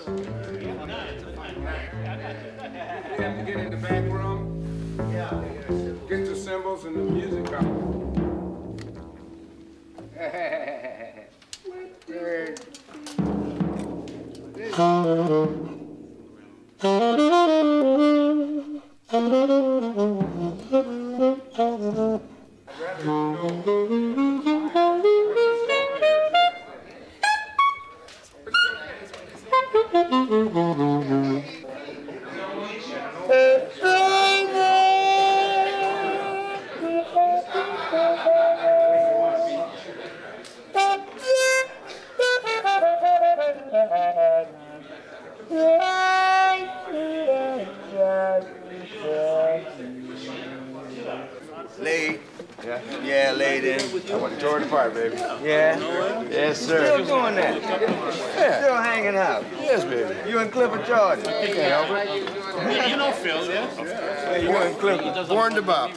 have to get in the back room. Get the cymbals and the music up. Laid. Yeah, laid in. I want to tore it apart, baby. Yeah? Yes, sir. Still doing that? Yeah. Still hanging out? Yes, baby. You and Clifford Jordan. You can't help it. You know Phil, yeah? Hey, you and Clifford. Born to Bob.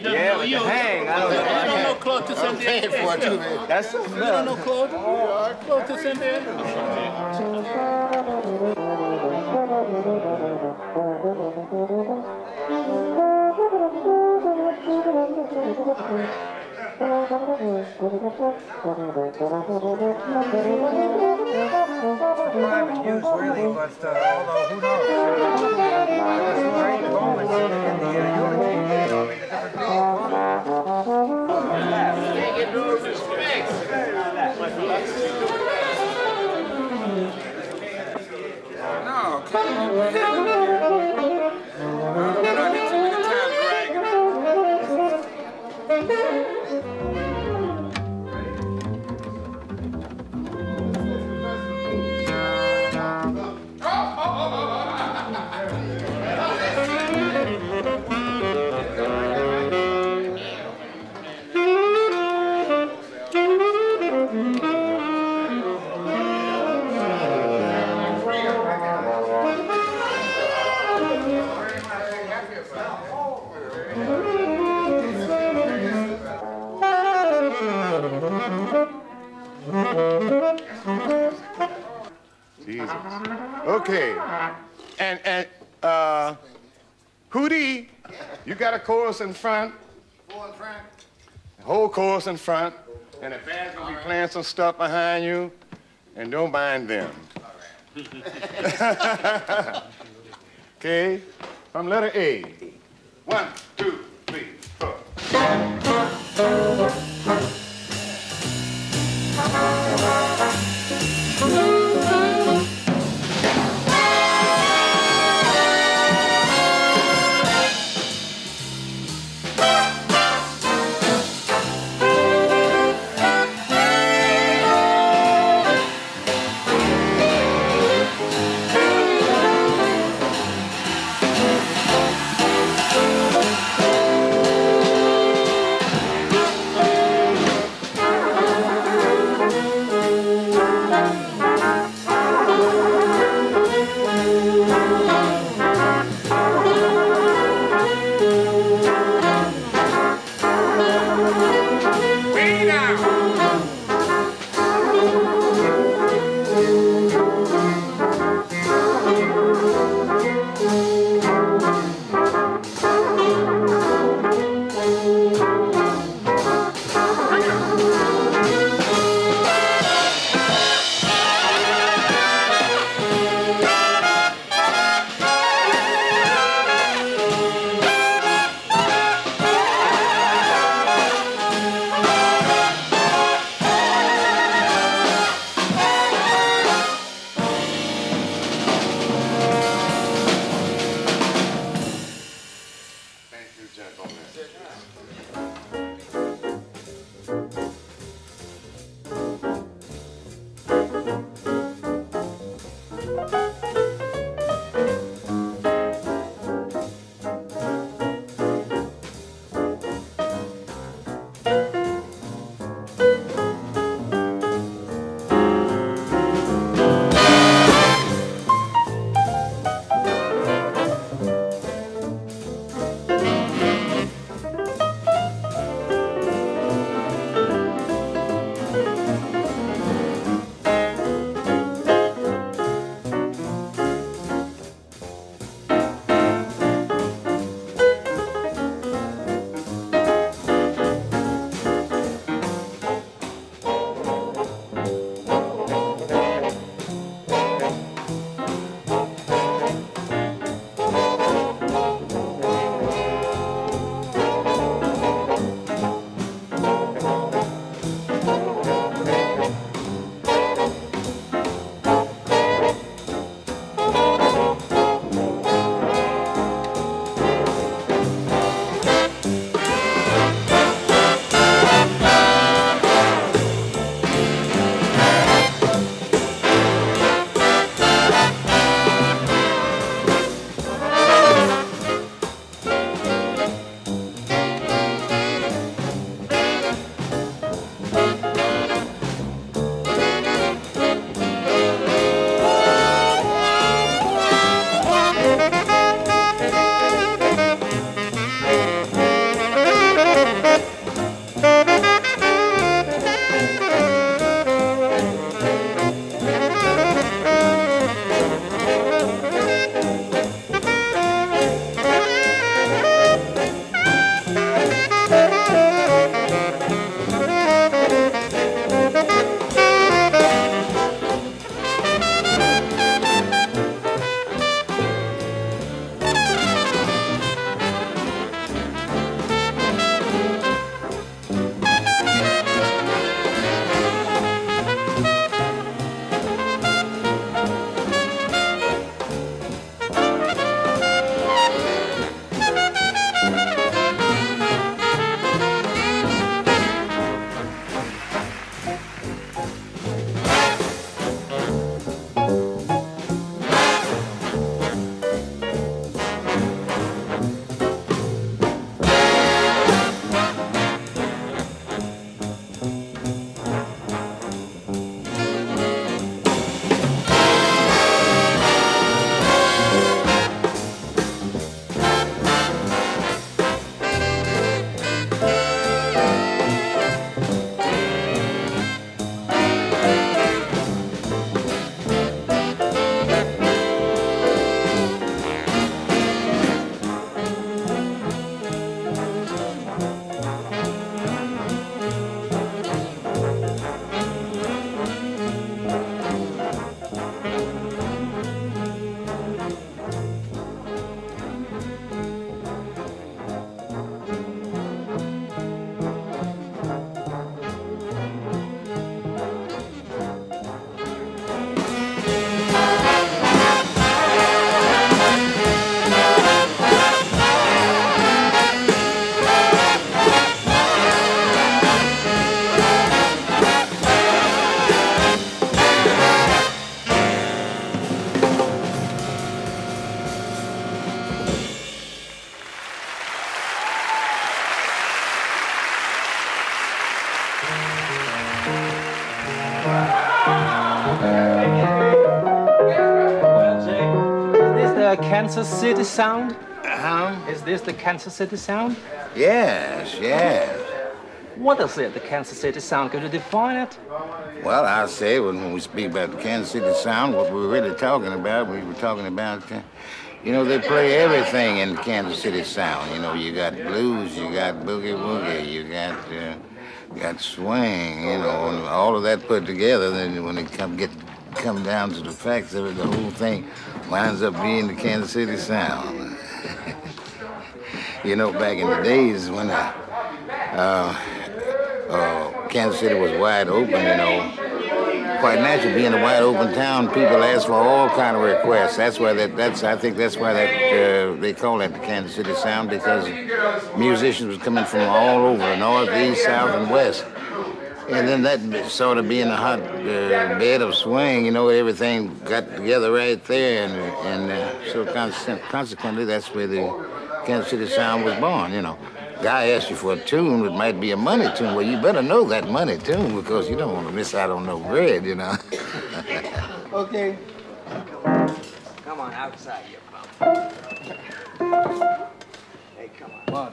Yeah, but you hang. I don't know. You don't know Claude to send there? For it too, man. That's something. You don't know Claude? Claude to send there? Private use, really, but although who knows? There's some great moments in the eulogy video. I mean, the different Jesus. Okay. And Hootie, you got a chorus in front. Four in front. The whole chorus in front. And the band's gonna be playing some stuff behind you. And don't mind them. All right. Okay. From letter A. 1, 2, 3, 4. Kansas City sound? Is this the Kansas City sound? Yes, yes. What is it, the Kansas City sound? Could you define it? Well, I say when we speak about the Kansas City sound, what we're really talking about, we were talking about, you know, they play everything in the Kansas City sound. You know, you got blues, you got boogie-woogie, you got swing, you know, and all of that put together. Then when it come down to the facts of it, the whole thing winds up being the Kansas City sound. You know, back in the days when Kansas City was wide open, you know, quite natural, being a wide open town, people ask for all kind of requests. That's why I think that's why they call it the Kansas City sound, because musicians was coming from all over, north, east, south, and west. And then that sort of being a hot bed of swing, you know, everything got together right there, and so consequently, that's where the Kansas City sound was born, you know. Guy asks you for a tune, it might be a money tune. Well, you better know that money tune, because you don't want to miss out on no bread, you know. Okay. Come on, outside, you pump. Hey, come on. One.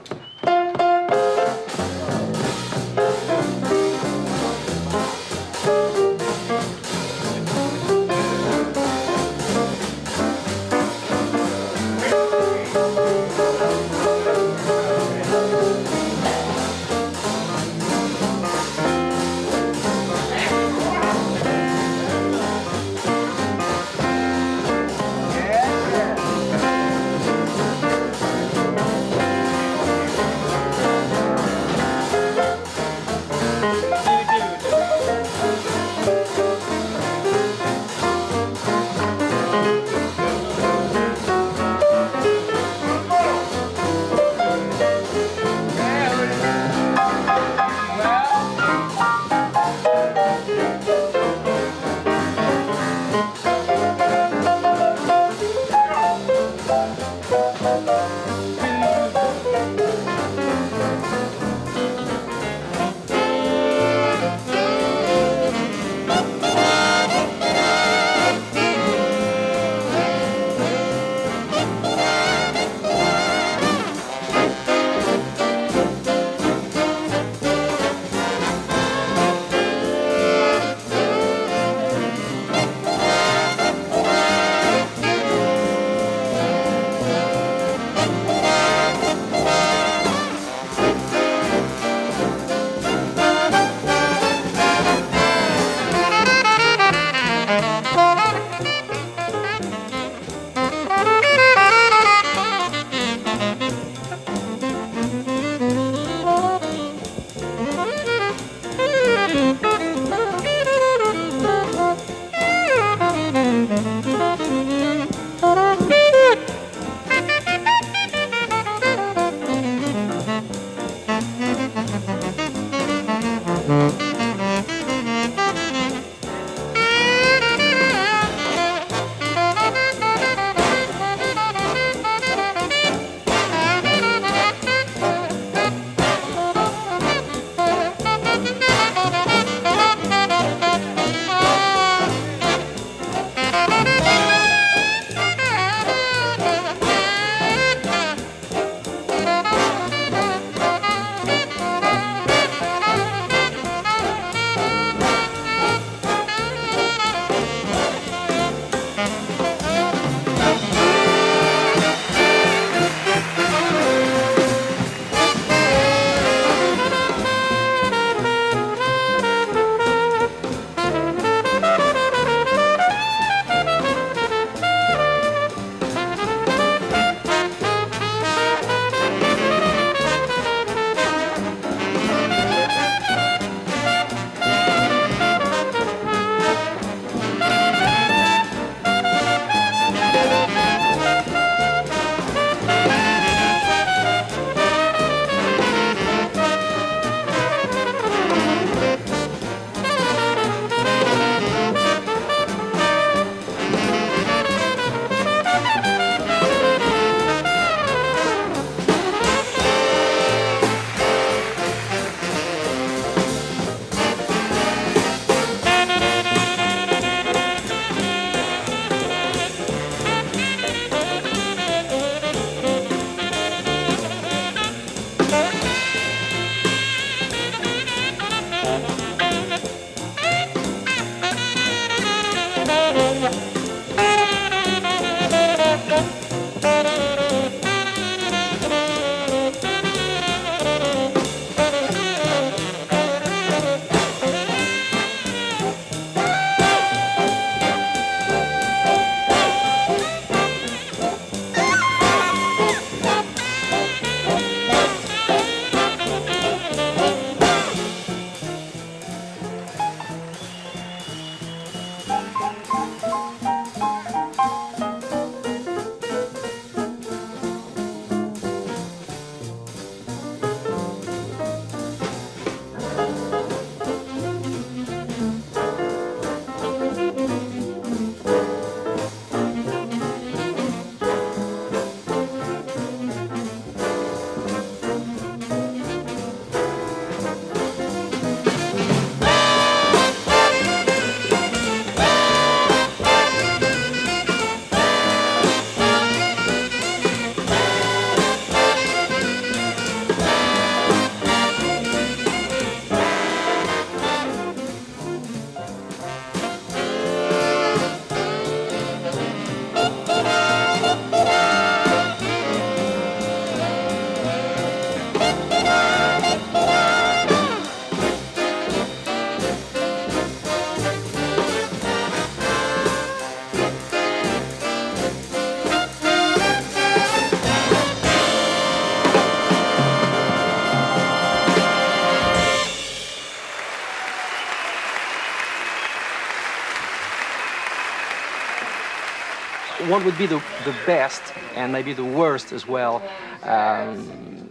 what would be the best and maybe the worst as well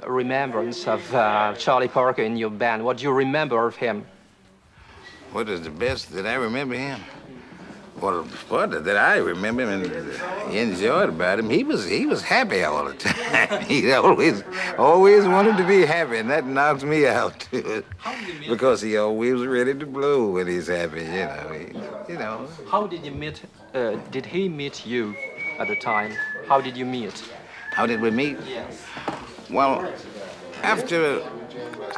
remembrance of Charlie Parker in your band? What do you remember of him? What is the best that I remember him? Well, what that I remember him and enjoyed about him, he was happy all the time. He always wanted to be happy, and that knocks me out too. Because he always was ready to blow when he's happy, you know. How did you meet? Did he meet you at the time? How did you meet? How did we meet? Yes. Well, after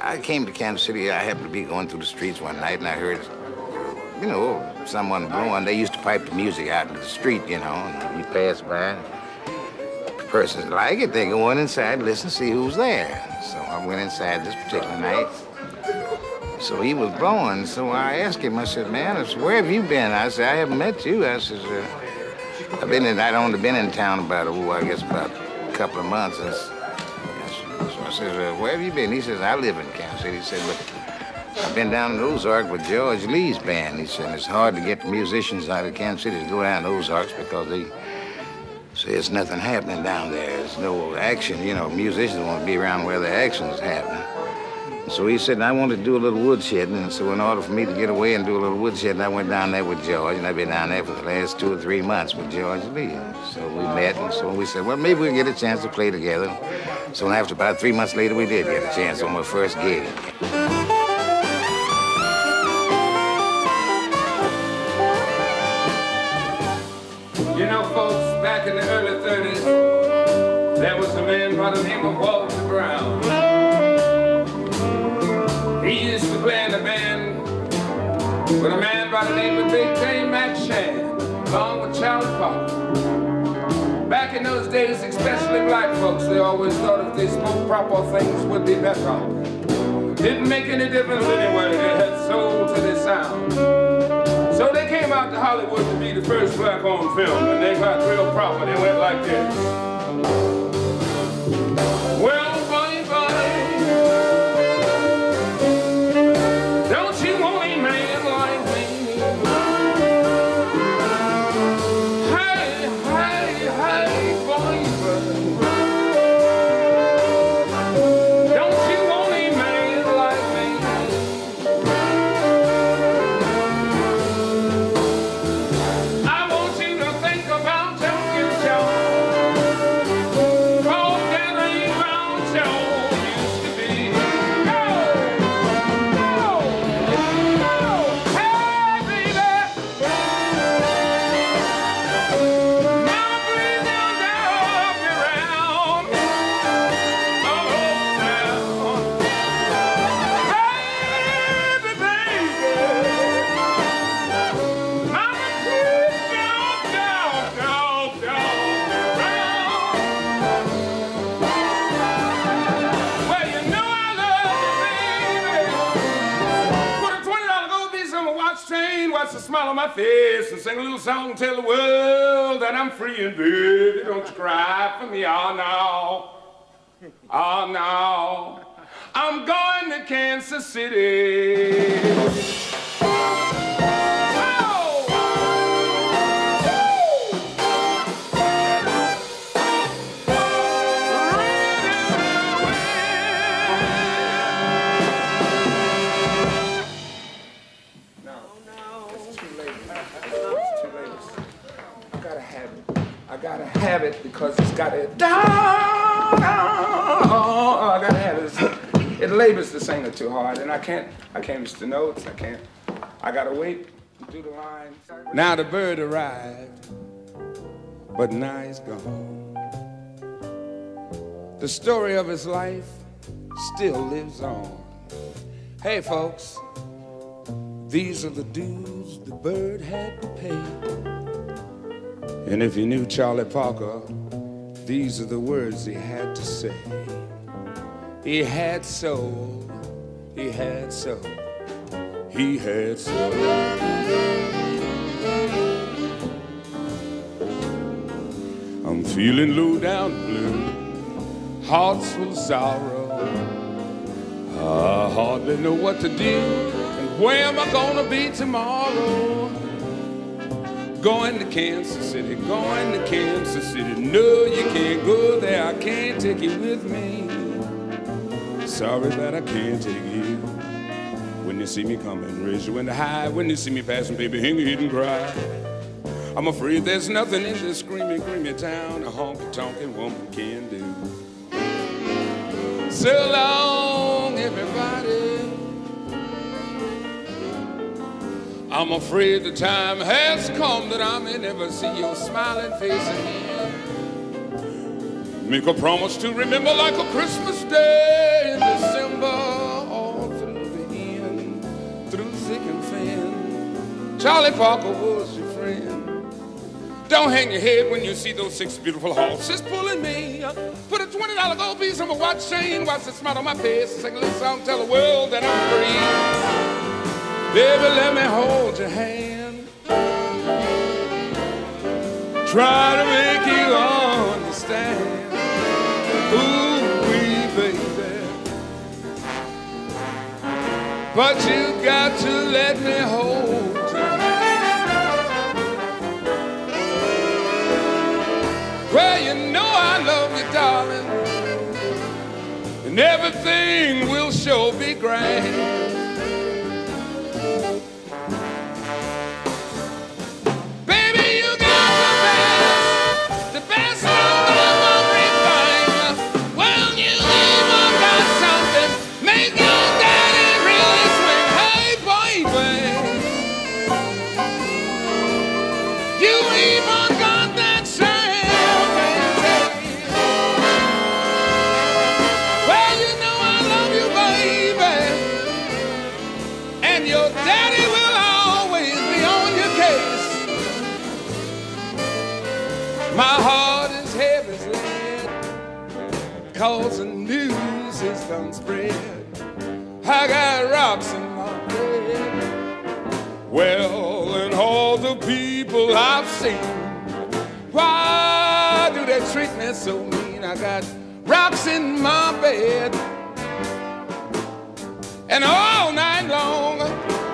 I came to Kansas City, I happened to be going through the streets one night, and I heard, someone blowing. They used to pipe the music out into the street, and we passed by. Persons like it, they go on inside, listen, see who's there. So I went inside this particular night. So he was blowing, so I asked him, I said, man, where have you been? I said, I haven't met you. I said, I'd only been in town about a couple of months. So I said, where have you been? He says, I live in Kansas City. He said, but I've been down in Ozark with George Lee's band. He said, it's hard to get the musicians out of Kansas City to go down to Ozarks because they say there's nothing happening down there. There's no action. Musicians want to be around where the action is happening. So he said, I wanted to do a little woodshedding, and so in order for me to get away and do a little woodshedding, I went down there with George, and I've been down there for the last 2 or 3 months with George Lee. So we met, and so we said, well, maybe we'll get a chance to play together. So after about 3 months later, we did get a chance on my first gig. Folks, back in the early 30s, there was a man by the name of Walter Brown. He used to play in a band with a man by the name of Big Dame McShann, along with Charlie Parker. Back in those days, especially black folks, they always thought if they smoked proper things would be better. Didn't make any difference anyway, they had soul to their sound. So they came out to Hollywood to be the first black on film, and they got real proper. They went like this. Well, bunny, don't you want a man like me? Hey, hey, hey, bunny, don't you want a man like me? Smile on my face and sing a little song, tell the world that I'm free, and baby, don't you cry for me. Oh no, I'm going to Kansas City. I gotta have it because it's got it. I gotta have it. It labors the singer too hard, and I can't miss the notes. I gotta wait to do the lines. Now the bird arrived, but now he's gone. The story of his life still lives on. Hey folks, these are the dues the bird had to pay. And if you knew Charlie Parker, these are the words he had to say. He had soul, he had soul, he had soul. I'm feeling low down blue, heart's full of sorrow. I hardly know what to do, and where am I gonna be tomorrow? Going to Kansas City, going to Kansas City. No, you can't go there, I can't take you with me. Sorry that I can't take you. When you see me coming, raise your window high. When you see me passing, baby, hang your head and cry. I'm afraid there's nothing in this screaming, creamy town a honky-tonkin' woman can do. So long, everybody. I'm afraid the time has come that I may never see your smiling face again. Make a promise to remember like a Christmas day in December, all through the end, through thick and thin. Charlie Parker was your friend. Don't hang your head when you see those 6 beautiful horses pulling me. Put a $20 gold piece on my watch chain, watch the smile on my face, sing a little song, tell the world that I'm free. Baby, let me hold your hand. Try to make you understand. Ooh-wee, baby. But you got to let me hold your hand. Well, you know I love you, darling, and everything will sure be grand. My heart is heavy as lead, 'cause the news is done spread. I got rocks in my bed. Well, and all the people I've seen, why do they treat me so mean? I got rocks in my bed, and all night long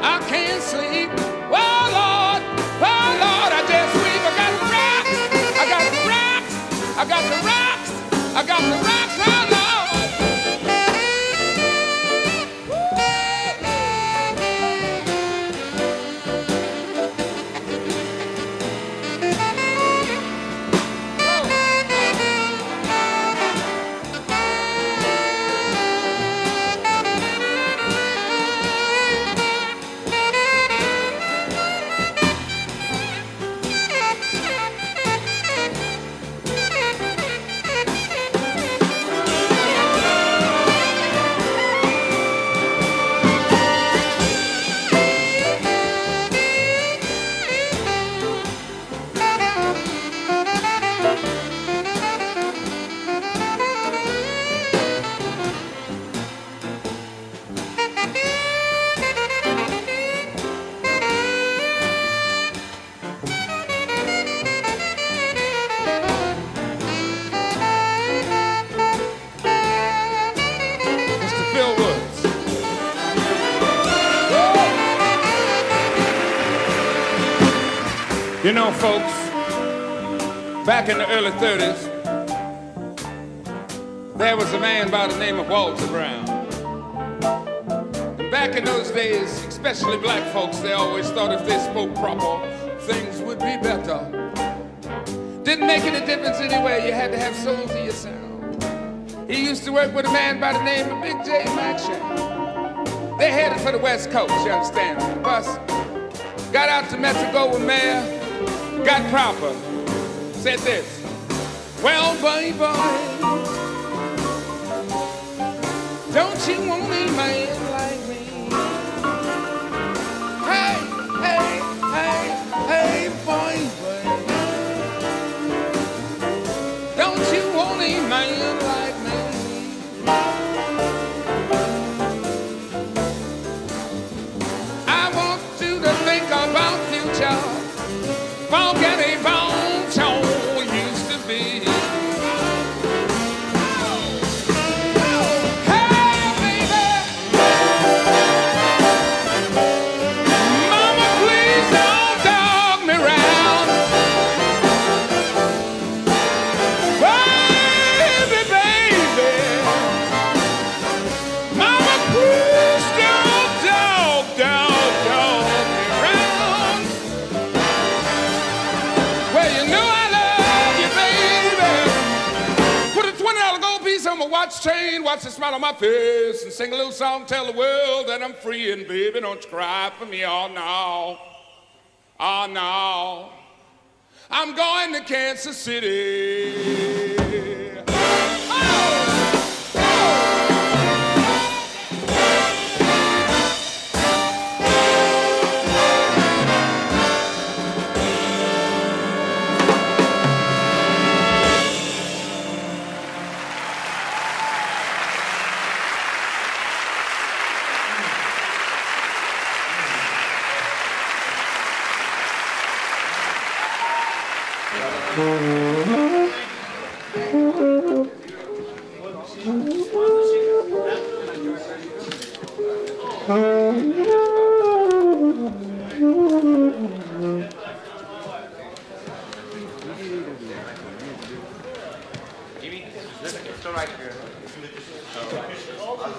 I can't sleep. Oh Lord, I just weep. I got rocks, I got the rocks, I got the rocks, I got the rocks, oh Lord. You know, folks, back in the early 30s, there was a man by the name of Walter Brown. And back in those days, especially black folks, they always thought if they spoke proper, things would be better. Didn't make any difference anyway, you had to have soul to your sound. He used to work with a man by the name of Big J McShann. They headed for the West Coast, you understand? The bus got out to Mexico with Mayor, got proper, said this: well, baby, don't you want a man like me? Hey, hey, hey, hey, baby, don't you want a man like me? I want you to think about future. Forgetting bone show used to be. Hey, baby, mama, please don't dog me round. watch the chain, watch the smile on my face, and sing a little song, tell the world that I'm free. And baby, don't you cry for me, oh no, oh no. I'm going to Kansas City.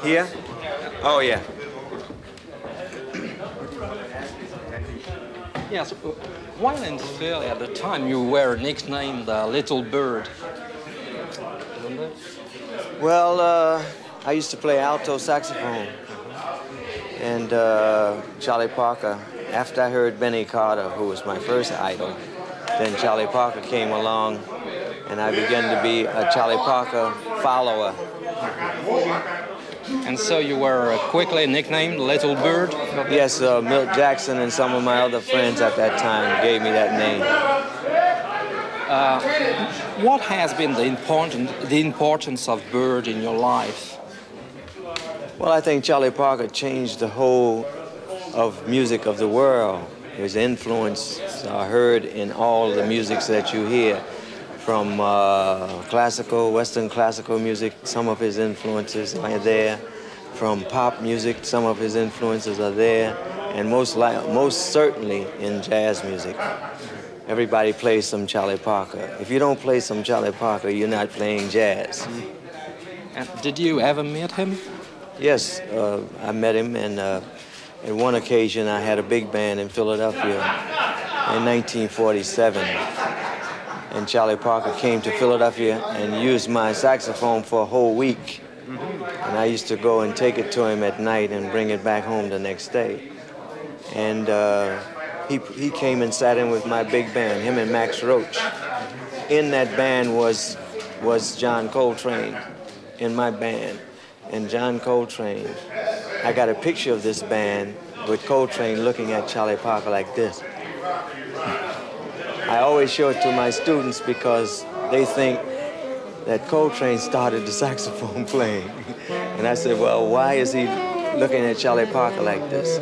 Here? Oh, yeah. Yes, while in Philly at the time you were nicknamed Little Bird. Remember? Well, I used to play alto saxophone. And Charlie Parker, after I heard Benny Carter, who was my first idol, then Charlie Parker came along, and I began to be a Charlie Parker follower. And so you were quickly nicknamed Little Bird? Yes, Milt Jackson and some of my other friends at that time gave me that name. What has been the importance of Bird in your life? Well, I think Charlie Parker changed the whole of music of the world. His influence are heard in all the musics that you hear, from classical, Western classical music. Some of his influences are there. From pop music, some of his influences are there. And most certainly in jazz music. Everybody plays some Charlie Parker. If you don't play some Charlie Parker, you're not playing jazz. And did you ever meet him? Yes, I met him, and at one occasion I had a big band in Philadelphia in 1947. And Charlie Parker came to Philadelphia and used my saxophone for a whole week. And I used to go and take it to him at night and bring it back home the next day. And he came and sat in with my big band, him and Max Roach. In that band was John Coltrane, in my band. And John Coltrane, I got a picture of this band with Coltrane looking at Charlie Parker like this. I always show it to my students because they think that Coltrane started the saxophone playing. And I said, well, why is he looking at Charlie Parker like this?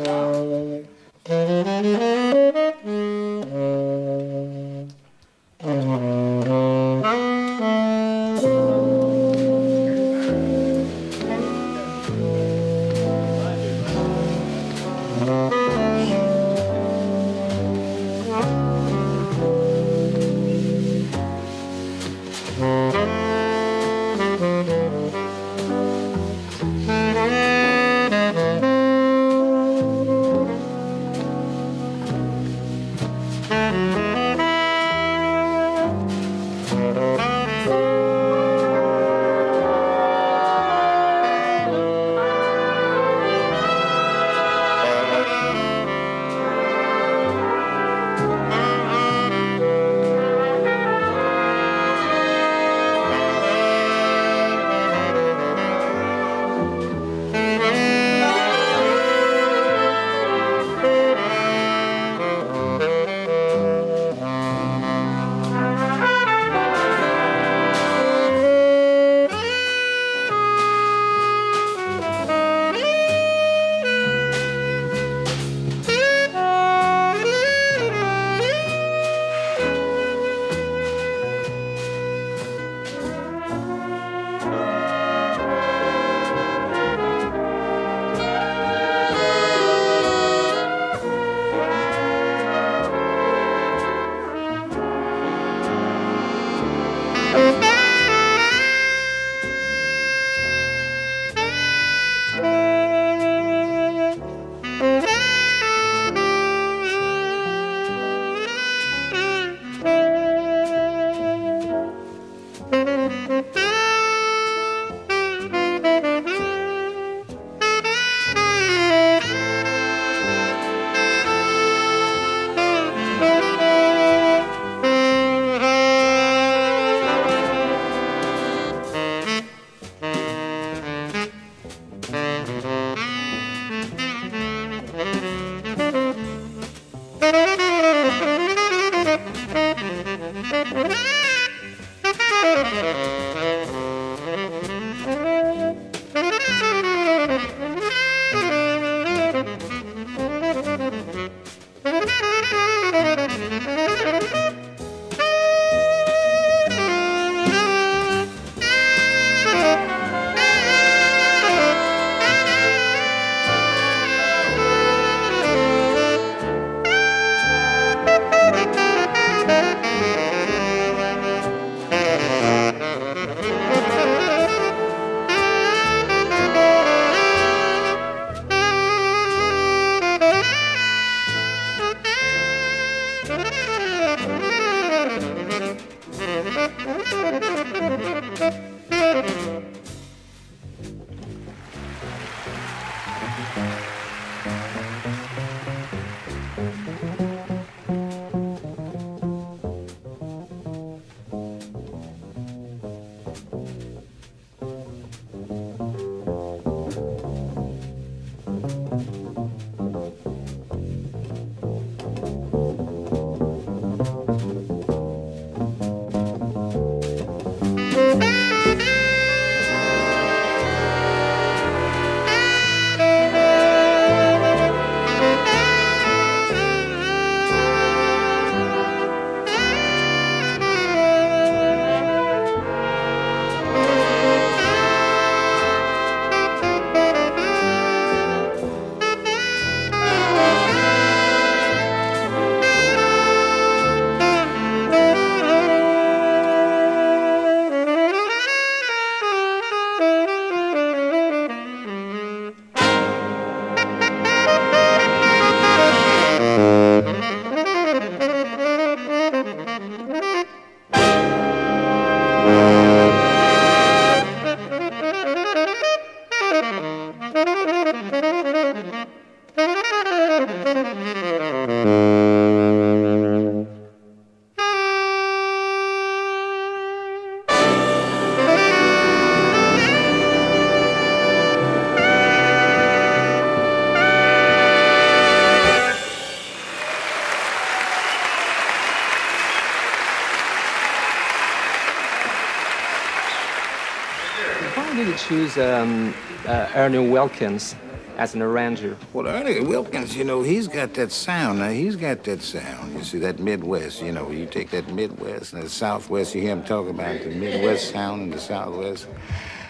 Choose Ernie Wilkins as an arranger? Well, Ernie Wilkins, you know, he's got that sound. Now, he's got that sound. You see, that Midwest, you know, you take that Midwest and the Southwest, you hear him talk about the Midwest sound and the Southwest.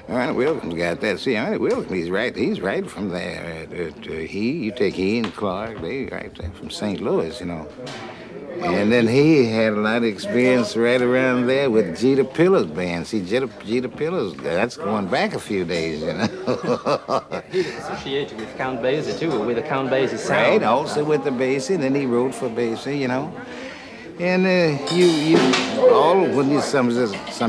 Ernie Wilkins got that. See, Ernie Wilkins, he's right from there. You take he and Clark, they right there from St. Louis, you know. And then he had a lot of experience right around there with Jeter Pillar's band. See, Jeter Pillar's, that's going back a few days, you know. He was associated with Count Basie, too, with the Count Basie sound. Right, also with the Basie, then he wrote for Basie, you know. And when you sum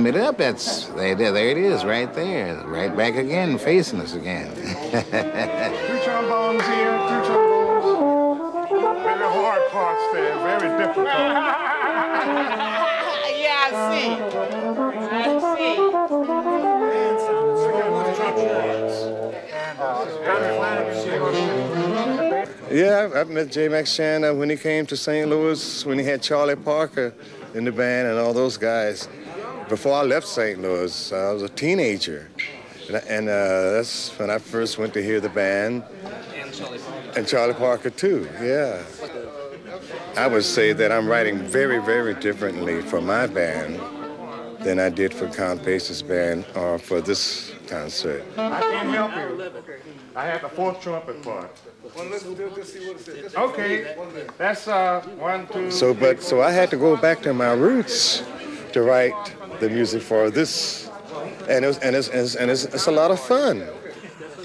it up, that's, there it is, right there. Right back again, facing us again. 2 trombones here, 2 trombones. Very hard parts there, very difficult. Yeah, I see. Yeah, I've met Jay McShann when he came to St. Louis, when he had Charlie Parker in the band and all those guys. Before I left St. Louis, I was a teenager. And that's when I first went to hear the band. And Charlie Parker, too, yeah. I would say that I'm writing very, very differently for my band than I did for Count Basie's band or for this concert. I can't help you. I had the 4th trumpet part. Well, let's see what it says. Okay, that's 1, 2. So I had to go back to my roots to write the music for this, and it's a lot of fun.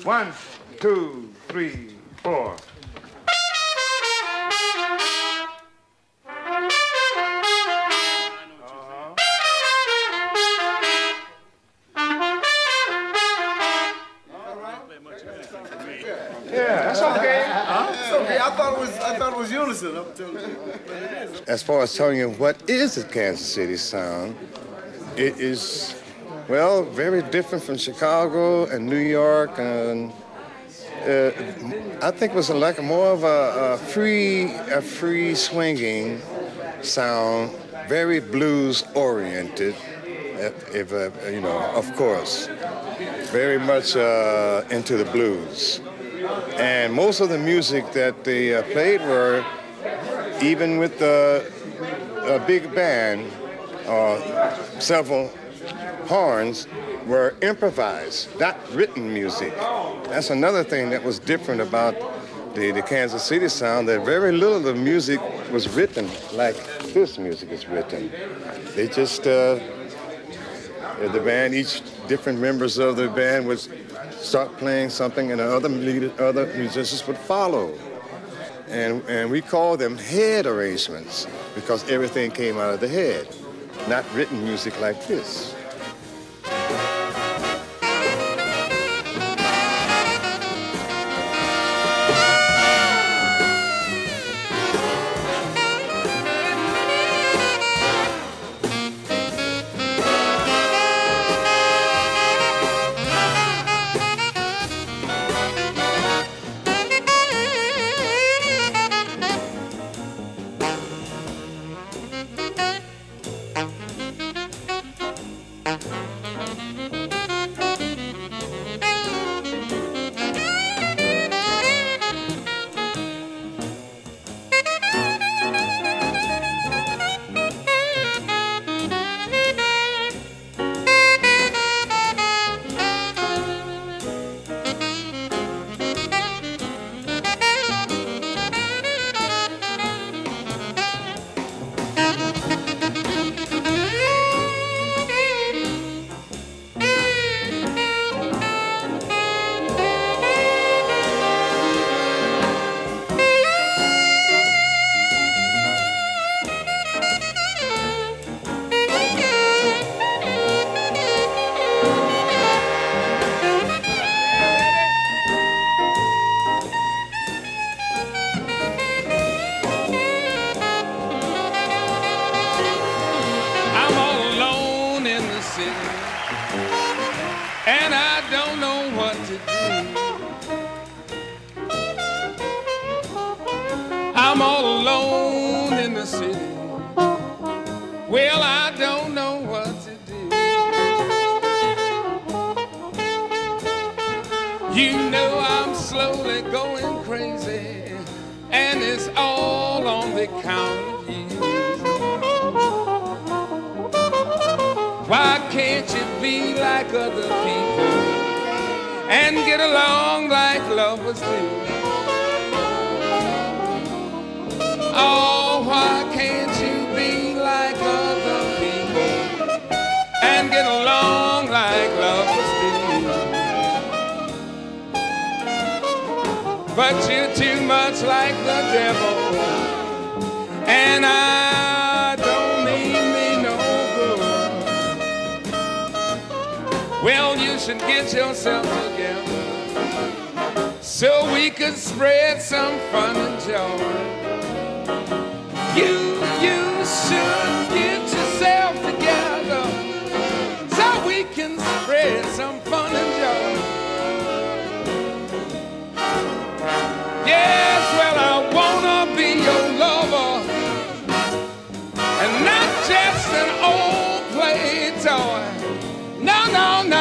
1, 2, 3, 4. Yeah, that's okay. It's okay. I thought it was unison. As far as telling you what is the Kansas City sound, it is, well, very different from Chicago and New York, and I think it was like more of a free swinging sound, very blues oriented. If you know, of course, very much into the blues. And most of the music that they played were, even with a big band, several horns, were improvised, not written music. That's another thing that was different about the Kansas City sound, that very little of the music was written like this music is written. They just, the band, each different members of the band would start playing something, and other musicians would follow. And we call them head arrangements because everything came out of the head, not written music like this. the city. Well, I don't know what to do. You know I'm slowly going crazy, and it's all on the count of you. Why can't you be like other people and get along like lovers do? Oh, why can't you be like other people and get along like lovers do? But you're too much like the devil, and I don't mean me no good. Well, you should get yourself together so we could spread some fun and joy. You should get yourself together so we can spread some fun and joy. Yes, well, I wanna be your lover and not just an old play toy. No, no, no.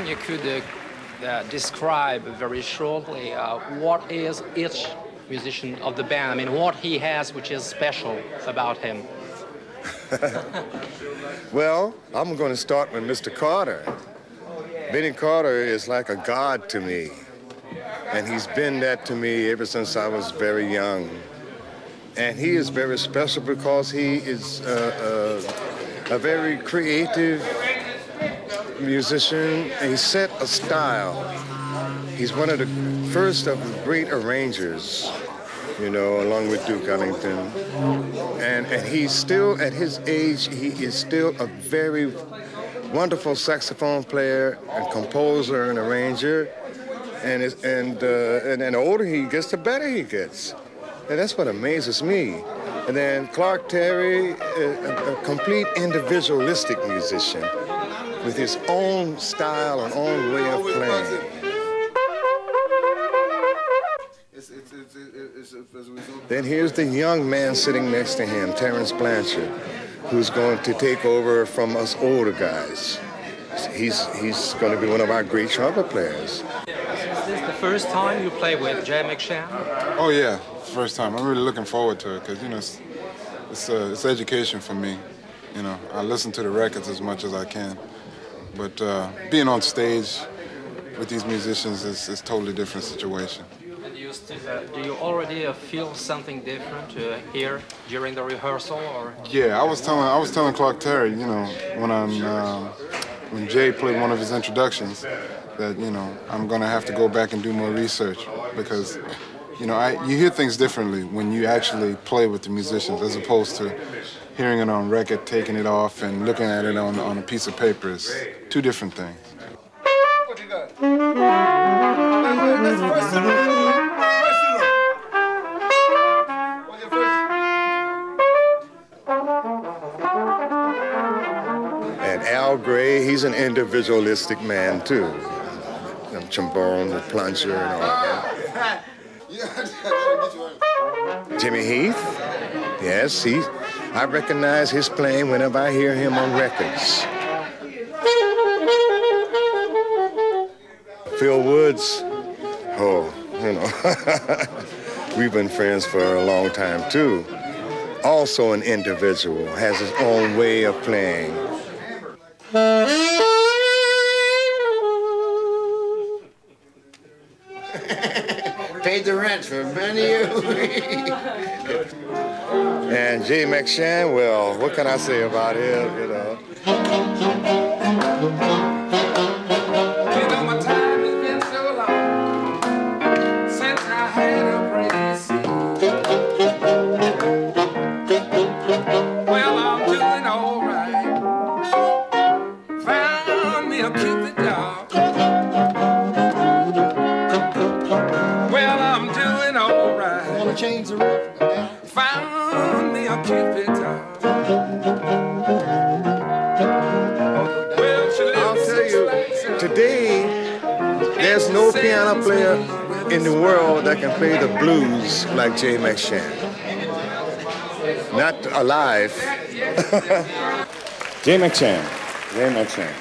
You could describe very shortly what is each musician of the band? I mean, what he has which is special about him? Well, I'm going to start with Mr. Carter. Benny Carter is like a god to me, and he's been that to me ever since I was very young. And he is very special because he is a very creative musician, and he set a style. He's one of the first of the great arrangers, you know, along with Duke Ellington. And he's still, at his age, he is still a very wonderful saxophone player and composer and arranger. And the older he gets, the better he gets. And that's what amazes me. And then Clark Terry, a complete individualistic musician with his own style and own way of playing. Then here's the young man sitting next to him, Terence Blanchard, who's going to take over from us older guys. He's going to be one of our great trumpet players. Is this the first time you play with J. McShann? Oh, yeah. first time. I'm really looking forward to it because, you know, it's education for me. You know, I listen to the records as much as I can, but being on stage with these musicians is a totally different situation. And do you already feel something different here during the rehearsal, or? Yeah, I was telling Clark Terry, you know, when Jay played one of his introductions, that, you know, I'm gonna have to go back and do more research because, you know, you hear things differently when you actually play with the musicians as opposed to hearing it on record, taking it off, and looking at it on a piece of paper. It's two different things. What you got? That's the first solo. First solo. What's your first? And Al Gray, he's an individualistic man too. Trombone, the plunger, and all that. Jimmy Heath, yes, I recognize his playing whenever I hear him on records. Phil Woods, oh, you know, we've been friends for a long time too. Also an individual, has his own way of playing. Paid the rent for many years. And Jay McShann, well, what can I say about him, you know? You know, my time has been so long since I had a pretty seat. Well, I'm doing all right. Found me a Cupid dog. Well, I'm doing all right. Want to change the roof? Found me a Cupid dog. Well, she lives I'll tell you, today, there's no piano player in the world that can play the blues like Jay McShann. Not alive. Jay McShann. Jay McShann.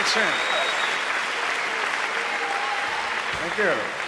McShann. Thank you.